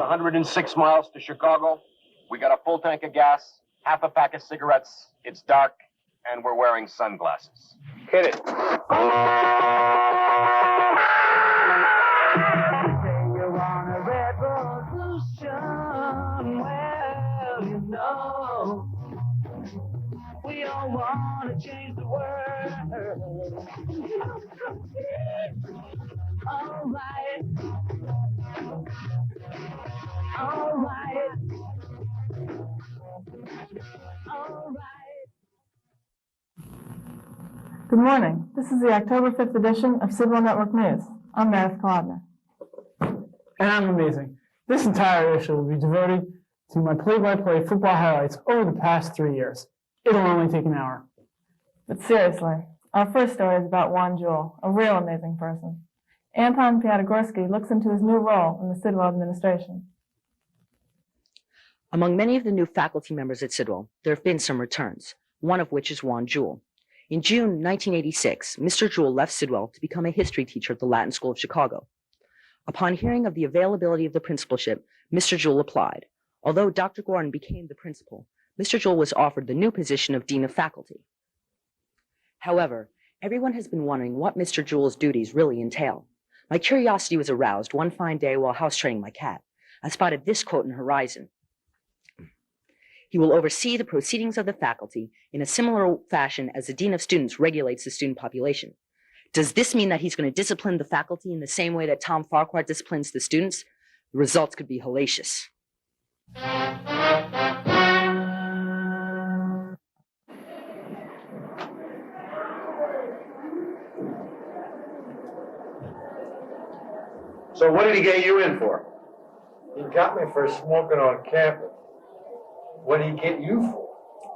106 miles to Chicago. We got a full tank of gas, half a pack of cigarettes. It's dark, and we're wearing sunglasses. Hit it. We all want to change the world. All right. All right. All right. Good morning. This is the October 5th edition of Sidwell Network News. I'm Meredith Kolodner. And I'm amazing. This entire issue will be devoted to my play-by-play football highlights over the past 3 years. It'll only take an hour. But seriously, our first story is about Juan Jewell, a real amazing person. Anton Piatigorsky looks into his new role in the Sidwell administration. Among many of the new faculty members at Sidwell, there have been some returns, one of which is Juan Jewell. In June 1986, Mr. Jewell left Sidwell to become a history teacher at the Latin School of Chicago. Upon hearing of the availability of the principalship, Mr. Jewell applied. Although Dr. Gordon became the principal, Mr. Jewell was offered the new position of Dean of Faculty. However, everyone has been wondering what Mr. Jewell's duties really entail. My curiosity was aroused one fine day while house training my cat. I spotted this quote in Horizon. He will oversee the proceedings of the faculty in a similar fashion as the Dean of Students regulates the student population. Does this mean that he's going to discipline the faculty in the same way that Tom Farquhar disciplines the students? The results could be hellacious. So what did he get you in for? He got me for smoking on campus. What did he get you for?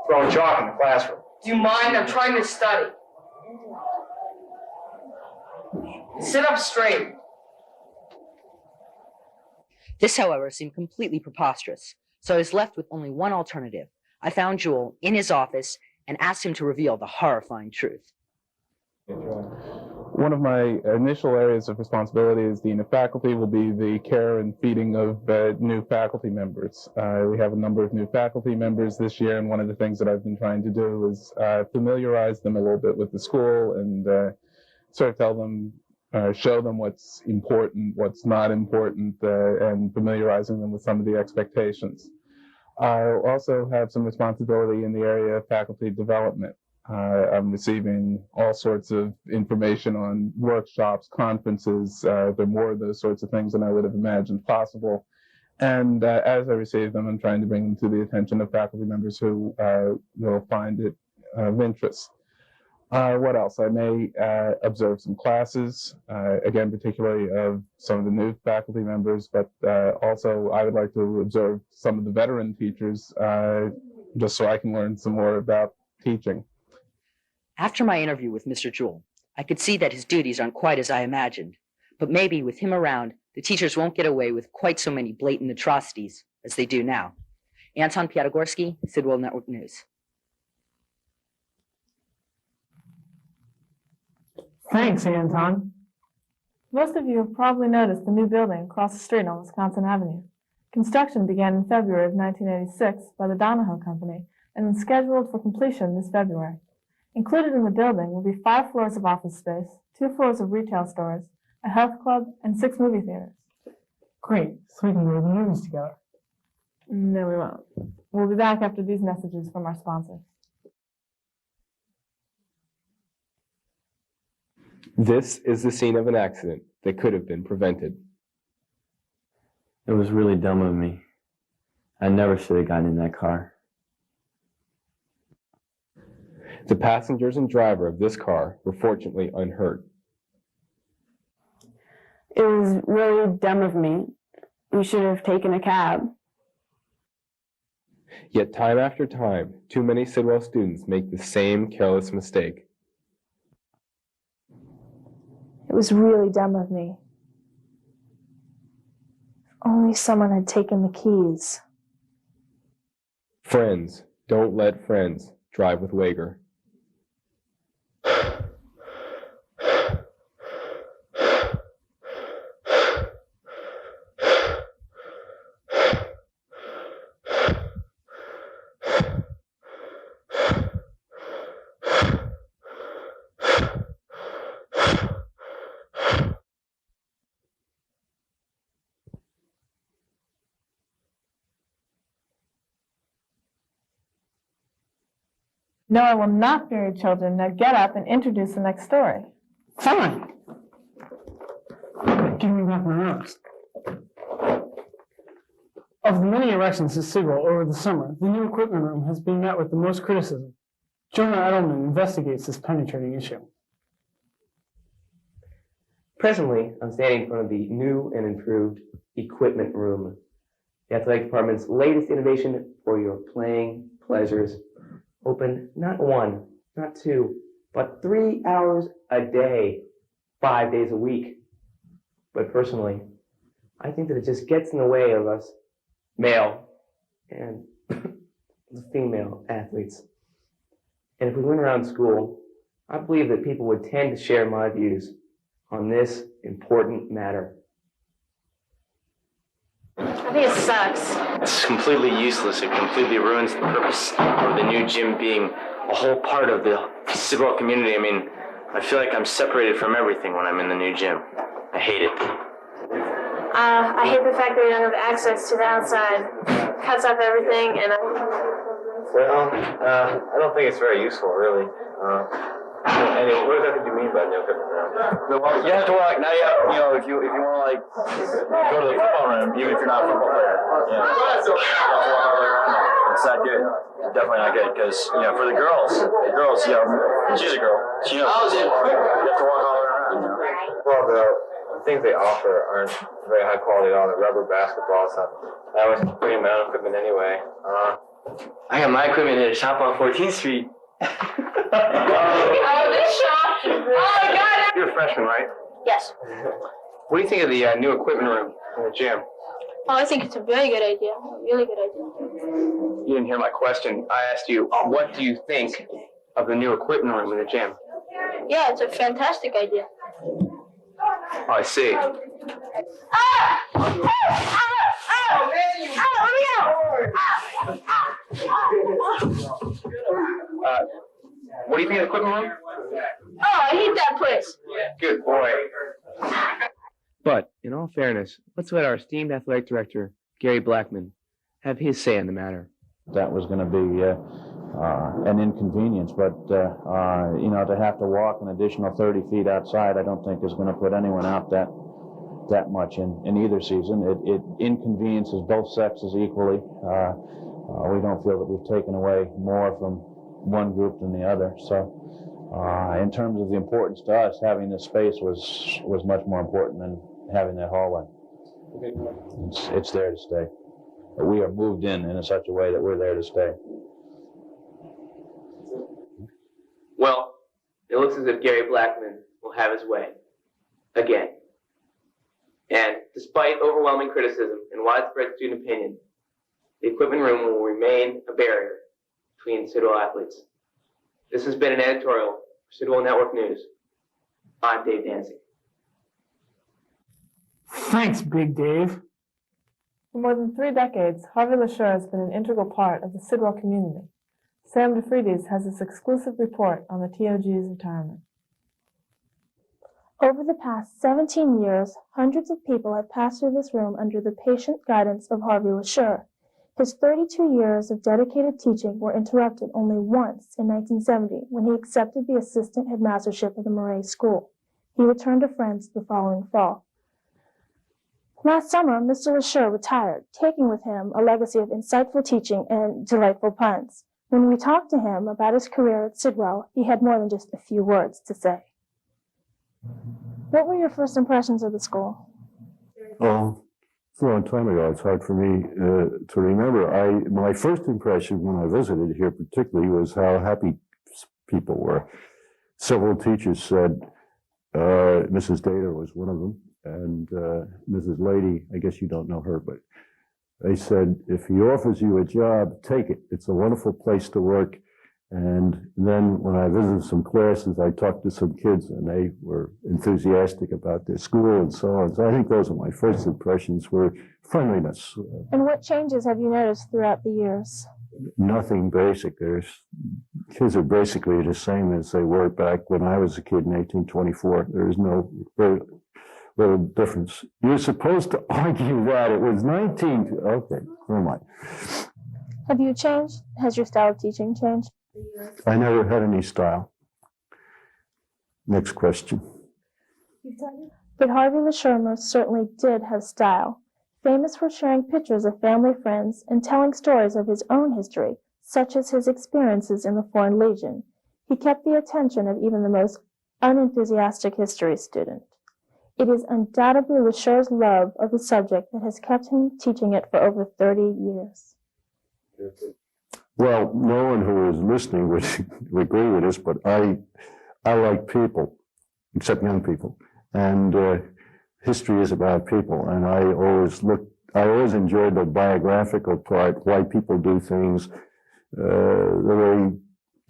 Throwing chalk in the classroom. Do you mind? I'm trying to study. Sit up straight. This, however, seemed completely preposterous, so I was left with only one alternative. I found Jewell in his office and asked him to reveal the horrifying truth. One of my initial areas of responsibility as Dean of Faculty will be the care and feeding of new faculty members. We have a number of new faculty members this year, and one of the things that I've been trying to do is familiarize them a little bit with the school and sort of tell them, show them what's important, what's not important, and familiarizing them with some of the expectations. I also have some responsibility in the area of faculty development. I'm receiving all sorts of information on workshops, conferences. There are more of those sorts of things than I would have imagined possible. And as I receive them, I'm trying to bring them to the attention of faculty members who will find it of interest. What else? I may observe some classes, again, particularly of some of the new faculty members, but also I would like to observe some of the veteran teachers just so I can learn some more about teaching. After my interview with Mr. Jewell, I could see that his duties aren't quite as I imagined, but maybe with him around, the teachers won't get away with quite so many blatant atrocities as they do now. Anton Piatigorsky, Sidwell Network News. Thanks, Anton. Most of you have probably noticed the new building across the street on Wisconsin Avenue. Construction began in February of 1986 by the Donahoe Company and is scheduled for completion this February. Included in the building will be 5 floors of office space, 2 floors of retail stores, a health club, and 6 movie theaters. Great, so we can go to the movies together. No, we won't. We'll be back after these messages from our sponsors. This is the scene of an accident that could have been prevented. It was really dumb of me. I never should have gotten in that car. The passengers and driver of this car were fortunately unhurt. It was really dumb of me. We should have taken a cab. Yet time after time, too many Sidwell students make the same careless mistake. It was really dumb of me. If only someone had taken the keys. Friends, don't let friends drive with Wager. No, I will not fear you, children. Now get up and introduce the next story. Fine. Give me back my notes. Of the many erections at Sidwell over the summer, the new equipment room has been met with the most criticism. Jonah Edelman investigates this penetrating issue. Presently, I'm standing in front of the new and improved equipment room, the athletic department's latest innovation for your playing pleasures. Open not 1, not 2, but 3 hours a day, 5 days a week. But personally, I think that it just gets in the way of us male and female athletes. And if we went around school, I believe that people would tend to share my views on this important matter. I think it sucks. It's completely useless. It completely ruins the purpose of the new gym being a whole part of the Sidwell community. I mean, I feel like I'm separated from everything when I'm in the new gym. I hate it. I hate the fact that we don't have access to the outside. Cuts off everything, and Well, I don't think it's very useful, really. Anyway, what exactly do you mean by new equipment room? You have to like now. If you want to like go to the football room, even if you're not a football player, it's not good. It's definitely not good because for the girls, she's a girl. She knows. You have to walk all the way around. Well, the things they offer aren't very high quality at all. The rubber basketball stuff. I always bring my own equipment anyway. I got my equipment at a shop on 14th Street. oh, this shop! Oh my God! You're a freshman, right? Yes. What do you think of the new equipment room in the gym? Oh, I think it's a very good idea. A really good idea. You didn't hear my question. I asked you, what do you think of the new equipment room in the gym? Yeah, it's a fantastic idea. Oh, I see. What do you think of the equipment room? Oh, I hate that place. Good boy. But, in all fairness, let's let our esteemed athletic director, Gary Blackman, have his say on the matter. That was going to be an inconvenience, but, to have to walk an additional 30 feet outside, I don't think is going to put anyone out that much in either season. It inconveniences both sexes equally. We don't feel that we've taken away more from one group than the other. So in terms of the importance to us, having this space was much more important than having that hallway. It's there to stay. We are moved in such a way that we're there to stay. Well, it looks as if Gary Blackman will have his way again. And despite overwhelming criticism and widespread student opinion, the equipment room will remain a barrier between Sidwell athletes. This has been an editorial for Sidwell Network News. I'm Dave Danzig. Thanks, Big Dave. For more than 3 decades, Harvey Lasher has been an integral part of the Sidwell community. Sam DeFreitas has this exclusive report on the TOG's retirement. Over the past 17 years, hundreds of people have passed through this room under the patient guidance of Harvey Lasher. His 32 years of dedicated teaching were interrupted only once in 1970 when he accepted the assistant headmastership of the Murray School. He returned to Friends the following fall. Last summer, Mr. Lasher retired, taking with him a legacy of insightful teaching and delightful puns. When we talked to him about his career at Sidwell, he had more than just a few words to say. What were your first impressions of the school? Oh, it's a long time ago. It's hard for me to remember. My first impression when I visited here particularly was how happy people were. Several teachers said, Mrs. Data was one of them, and Mrs. Lady, I guess you don't know her, but they said, if he offers you a job, take it. It's a wonderful place to work. And then when I visited some classes, I talked to some kids, and they were enthusiastic about their school and so on. So I think those are my first impressions, were friendliness. And what changes have you noticed throughout the years? Nothing basic. Kids are basically the same as they were back when I was a kid in 1824. There's no very little difference. You're supposed to argue that it was 19. Okay, never mind. Have you changed? Has your style of teaching changed? I never had any style. Next question. But Harvey Lasher most certainly did have style, famous for sharing pictures of family friends and telling stories of his own history, such as his experiences in the Foreign Legion. He kept the attention of even the most unenthusiastic history student. It is undoubtedly Lasher's love of the subject that has kept him teaching it for over 30 years. Well, no one who is listening would agree with this, but I like people, except young people. And history is about people. And I always enjoyed the biographical part, why people do things, the way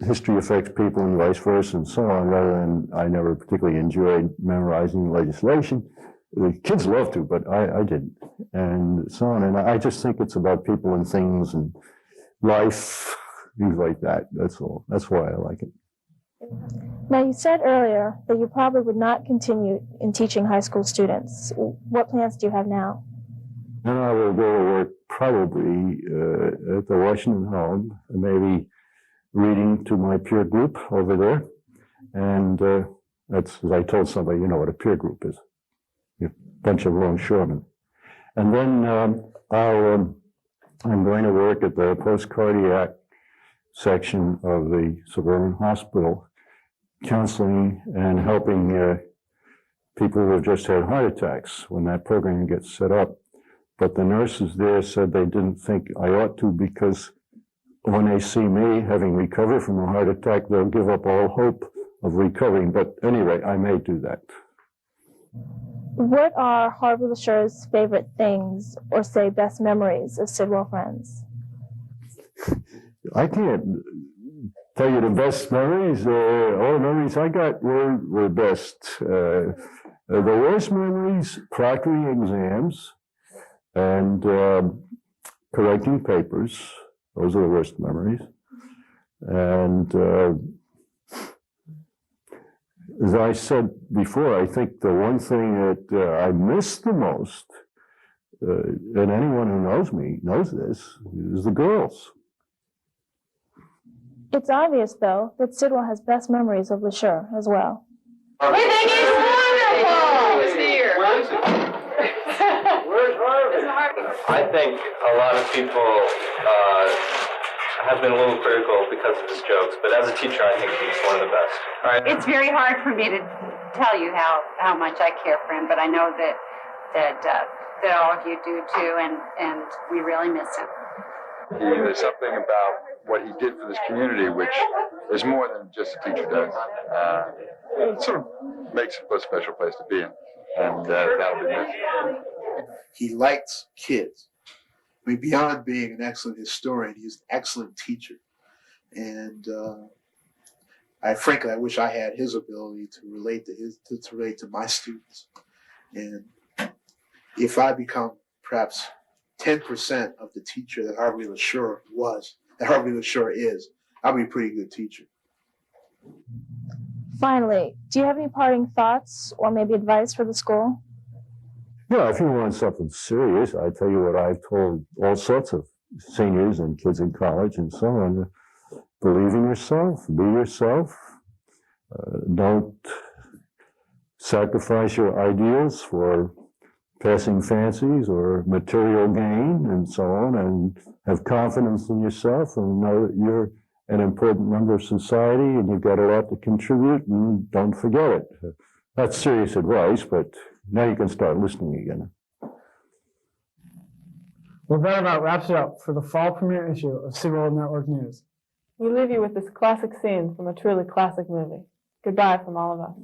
history affects people and vice versa and so on, rather than I never particularly enjoyed memorizing legislation. The kids love to, but I didn't, and so on. And I just think it's about people and things and life, things like that. That's all. That's why I like it. Now, you said earlier that you probably would not continue in teaching high school students. What plans do you have now? And I will go to work probably at the Washington home, maybe reading to my peer group over there. And that's, as I told somebody, you know what a peer group is. A bunch of longshoremen. And then I'm going to work at the post-cardiac section of the suburban hospital, counseling and helping people who have just had heart attacks when that program gets set up. But the nurses there said they didn't think I ought to, because when they see me having recovered from a heart attack, they'll give up all hope of recovering. But anyway, I may do that. What are Harvey Lasher's favorite things, or say best memories of Sidwell Friends? I can't tell you the best memories. All the memories I got were best. The worst memories, proctoring exams and correcting papers. Those are the worst memories. And as I said before, I think the one thing that I miss the most, and anyone who knows me knows this, is the girls. It's obvious, though, that Sidwell has best memories of Lasher as well. We think he's wonderful! He's here. Where is it? Where's Harvey? I think a lot of people have been a little critical because of his jokes, but as a teacher, I think he's one of the best. Right? It's very hard for me to tell you how much I care for him, but I know that all of you do too, and we really miss him. There's something about what he did for this community which is more than just a teacher does. It sort of makes it a special place to be in, and that'll be missed. He likes kids. I mean, beyond being an excellent historian, he's an excellent teacher. And frankly, I wish I had his ability to relate to relate to my students. And if I become perhaps 10% of the teacher that Harvey Lasher is, I'll be a pretty good teacher. Finally, do you have any parting thoughts or maybe advice for the school? Yeah, if you want something serious, I tell you what I've told all sorts of seniors and kids in college and so on. Believe in yourself, be yourself. Don't sacrifice your ideals for passing fancies or material gain and so on, and have confidence in yourself and know that you're an important member of society and you've got a lot to contribute, and don't forget it. That's serious advice, but now you can start listening again. Well, that about wraps it up for the fall premiere issue of Sidwell Network News. We leave you with this classic scene from a truly classic movie. Goodbye from all of us.